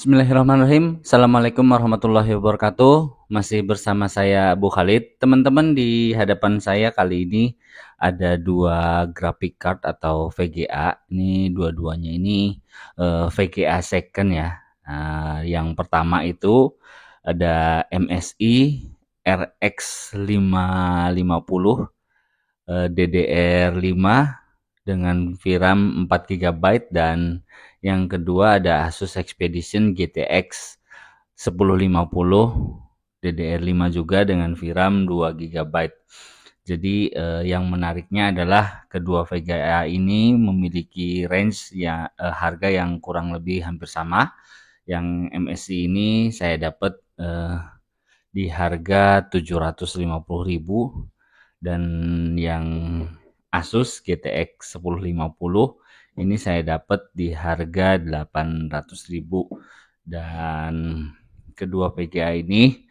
Bismillahirrahmanirrahim. Assalamualaikum warahmatullahi wabarakatuh. Masih bersama saya Bu Khalid. Teman-teman, di hadapan saya kali ini ada dua graphic card atau VGA. Ini dua-duanya ini VGA second ya. Yang pertama itu ada MSI RX 550 DDR5 dengan VRAM 4 GB, dan yang kedua ada Asus Expedition GTX 1050 DDR5 juga dengan VRAM 2 GB. Jadi yang menariknya adalah kedua VGA ini memiliki range harga yang kurang lebih hampir sama. Yang MSI ini saya dapat di harga 750.000, dan yang Asus GTX 1050 ini saya dapat di harga 800.000. Dan kedua VGA ini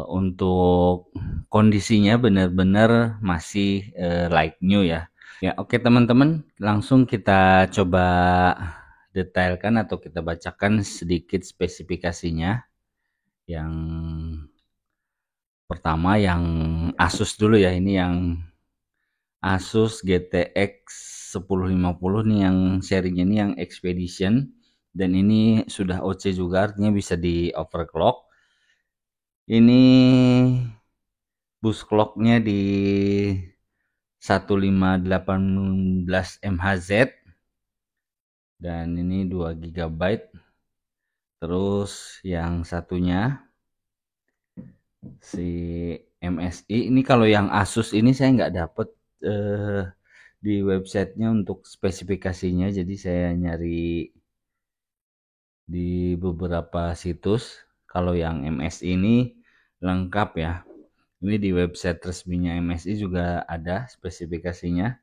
untuk kondisinya benar-benar masih like new ya. Ya, oke teman-teman, langsung kita coba detailkan atau kita bacakan sedikit spesifikasinya. Yang pertama yang Asus dulu ya, ini yang Asus GTX 1050 nih, yang serinya ini yang Expedition, dan ini sudah OC juga, artinya bisa di overclock. Ini boost clocknya di 1518 MHz, dan ini 2 GB. Terus yang satunya si MSI ini, kalau yang Asus ini saya nggak dapet di websitenya untuk spesifikasinya, jadi saya nyari di beberapa situs. Kalau yang MSI ini lengkap ya, ini di website resminya MSI juga ada spesifikasinya.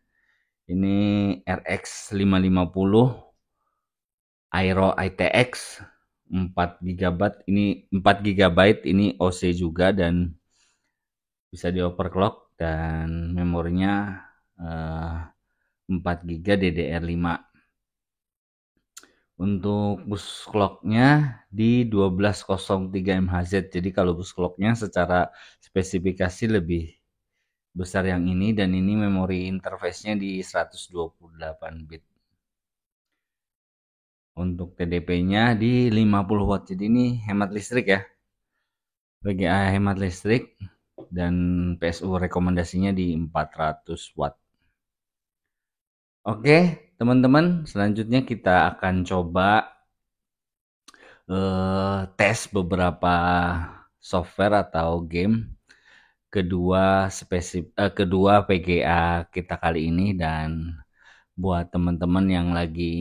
Ini RX 550 Aero ITX 4 GB, ini 4 GB, ini OC juga dan bisa di overclock, dan memorinya 4 GB DDR5. Untuk boost clocknya di 1203 MHz. Jadi kalau boost clocknya secara spesifikasi lebih besar yang ini, dan ini memori interface-nya di 128 bit. Untuk TDP-nya di 50 watt. Jadi ini hemat listrik ya. VGA hemat listrik, dan PSU rekomendasinya di 400 watt. Oke, teman-teman, selanjutnya kita akan coba tes beberapa software atau game kedua VGA kita kali ini. Dan buat teman-teman yang lagi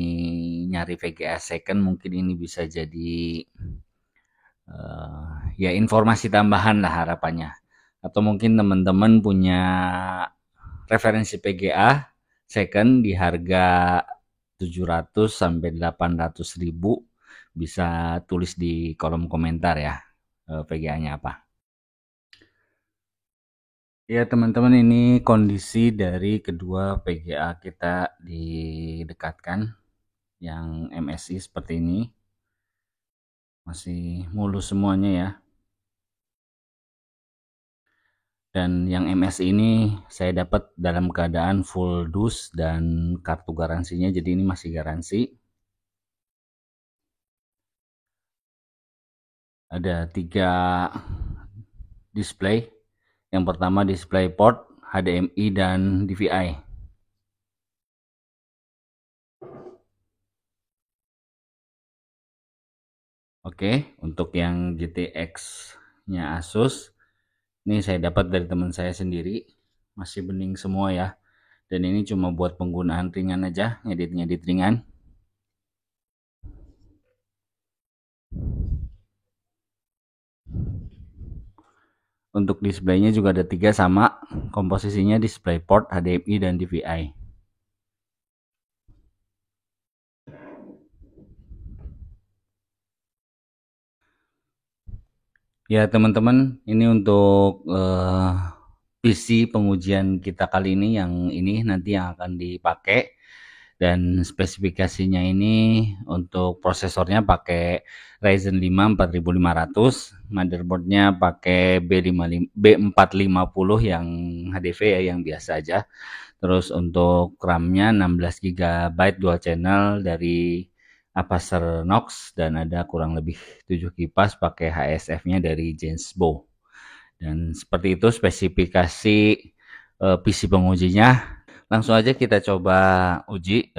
nyari VGA second, mungkin ini bisa jadi ya informasi tambahan lah harapannya. Atau mungkin teman-teman punya referensi VGA second di harga 700 sampai 800 ribu, bisa tulis di kolom komentar ya VGA-nya apa. Ya teman-teman, ini kondisi dari kedua VGA kita didekatkan. Yang MSI seperti ini, masih mulus semuanya ya. Dan yang MSI ini saya dapat dalam keadaan full dus dan kartu garansinya, jadi ini masih garansi. Ada 3 display. Yang pertama display port HDMI dan DVI. Oke, untuk yang GTX-nya Asus, ini saya dapat dari teman saya sendiri, masih bening semua ya. Dan ini cuma buat penggunaan ringan aja, ngedit-ngedit ringan. Untuk displaynya juga ada 3 sama, komposisinya display port, HDMI, dan DVI. Ya teman-teman, ini untuk PC pengujian kita kali ini, yang ini nanti yang akan dipakai. Dan spesifikasinya ini untuk prosesornya pakai Ryzen 5 4500, motherboardnya pakai B450 yang HDV ya, yang biasa aja. Terus untuk RAM-nya 16 GB dual channel dari Acer Knox, dan ada kurang lebih 7 kipas pakai HSF-nya dari Jensbo. Dan seperti itu spesifikasi PC pengujinya. Langsung aja kita coba uji.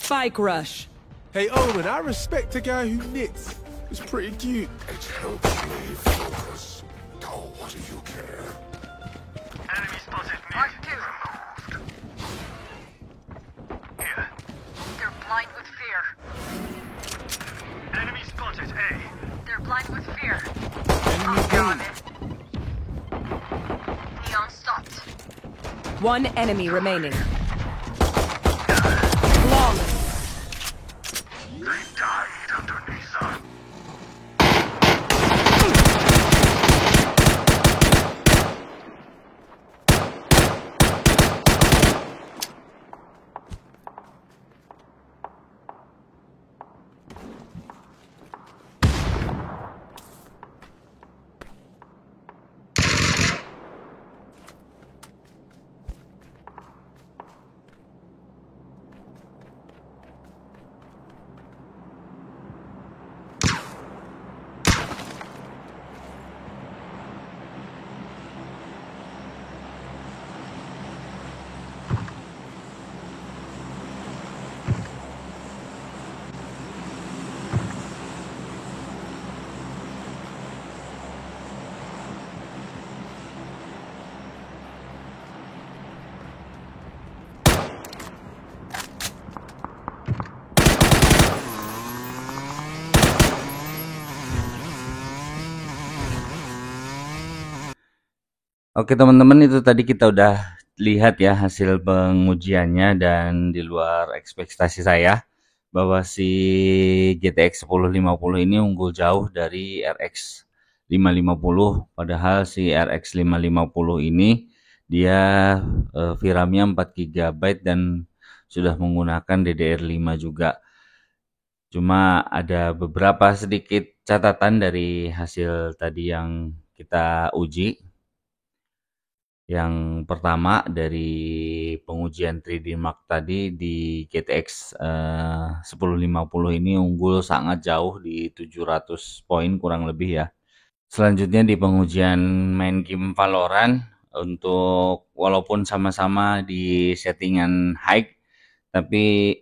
Spike rush. Hey Owen, I respect a guy who knits. It's pretty cute. It helps me focus. Oh, what do you care? Enemy spotted mid. Here. They're blind with fear. Enemy spotted A. They're blind with fear. Enemy God. B. Neon stopped. One enemy remaining. Flawless. They died underneath us. Oke teman-teman, itu tadi kita udah lihat ya hasil pengujiannya, dan di luar ekspektasi saya bahwa si GTX 1050 ini unggul jauh dari RX 550. Padahal si RX 550 ini dia VRAM-nya 4 GB dan sudah menggunakan DDR5 juga. Cuma ada beberapa sedikit catatan dari hasil tadi yang kita uji. Yang pertama, dari pengujian 3D Mark tadi di GTX 1050 ini unggul sangat jauh di 700 poin kurang lebih ya. Selanjutnya di pengujian main game Valorant, untuk walaupun sama-sama di settingan high, tapi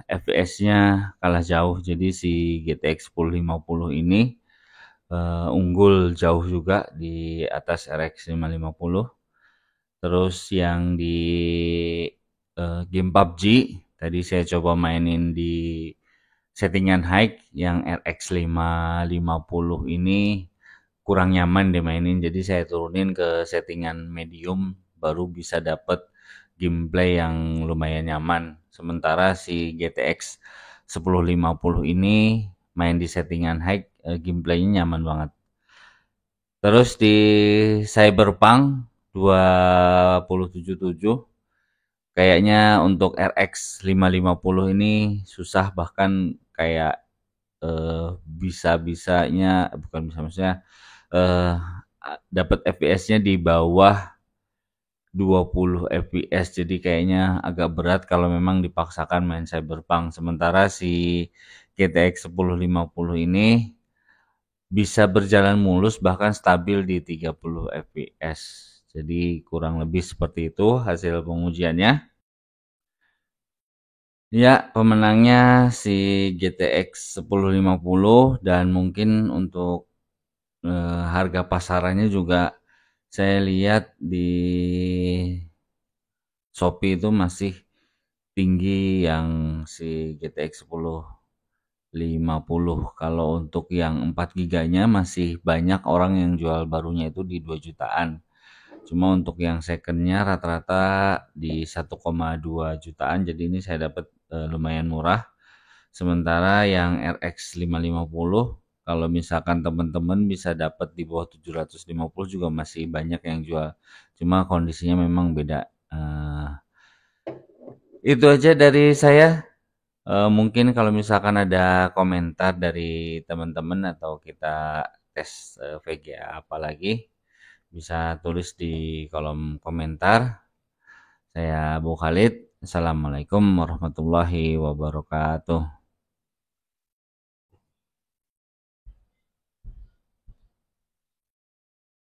FPS-nya kalah jauh. Jadi si GTX 1050 ini unggul jauh juga di atas RX 550. Terus yang di game PUBG tadi saya coba mainin di settingan high, yang RX 550 ini kurang nyaman dimainin, jadi saya turunin ke settingan medium baru bisa dapet gameplay yang lumayan nyaman. Sementara si GTX 1050 ini main di settingan high, gameplaynya nyaman banget. Terus di Cyberpunk 2077 kayaknya untuk RX 550 ini susah, bahkan kayak bisa-bisanya bukan bisa, maksudnya eh dapat FPS-nya di bawah 20 FPS. Jadi kayaknya agak berat kalau memang dipaksakan main Cyberpunk. Sementara si GTX 1050 ini bisa berjalan mulus bahkan stabil di 30 FPS. Jadi kurang lebih seperti itu hasil pengujiannya. Ya, pemenangnya si GTX 1050, dan mungkin untuk harga pasarannya juga saya lihat di Shopee itu masih tinggi yang si GTX 1050. Kalau untuk yang 4 giganya masih banyak orang yang jual barunya itu di 2 jutaan. Cuma untuk yang secondnya rata-rata di 1,2 jutaan. Jadi ini saya dapat lumayan murah. Sementara yang RX 550 kalau misalkan teman-teman bisa dapat di bawah 750 juga masih banyak yang jual. Cuma kondisinya memang beda. Itu aja dari saya. Mungkin kalau misalkan ada komentar dari teman-teman atau kita tes VGA apa lagi, bisa tulis di kolom komentar. Saya Abu Khalid. Assalamualaikum warahmatullahi wabarakatuh.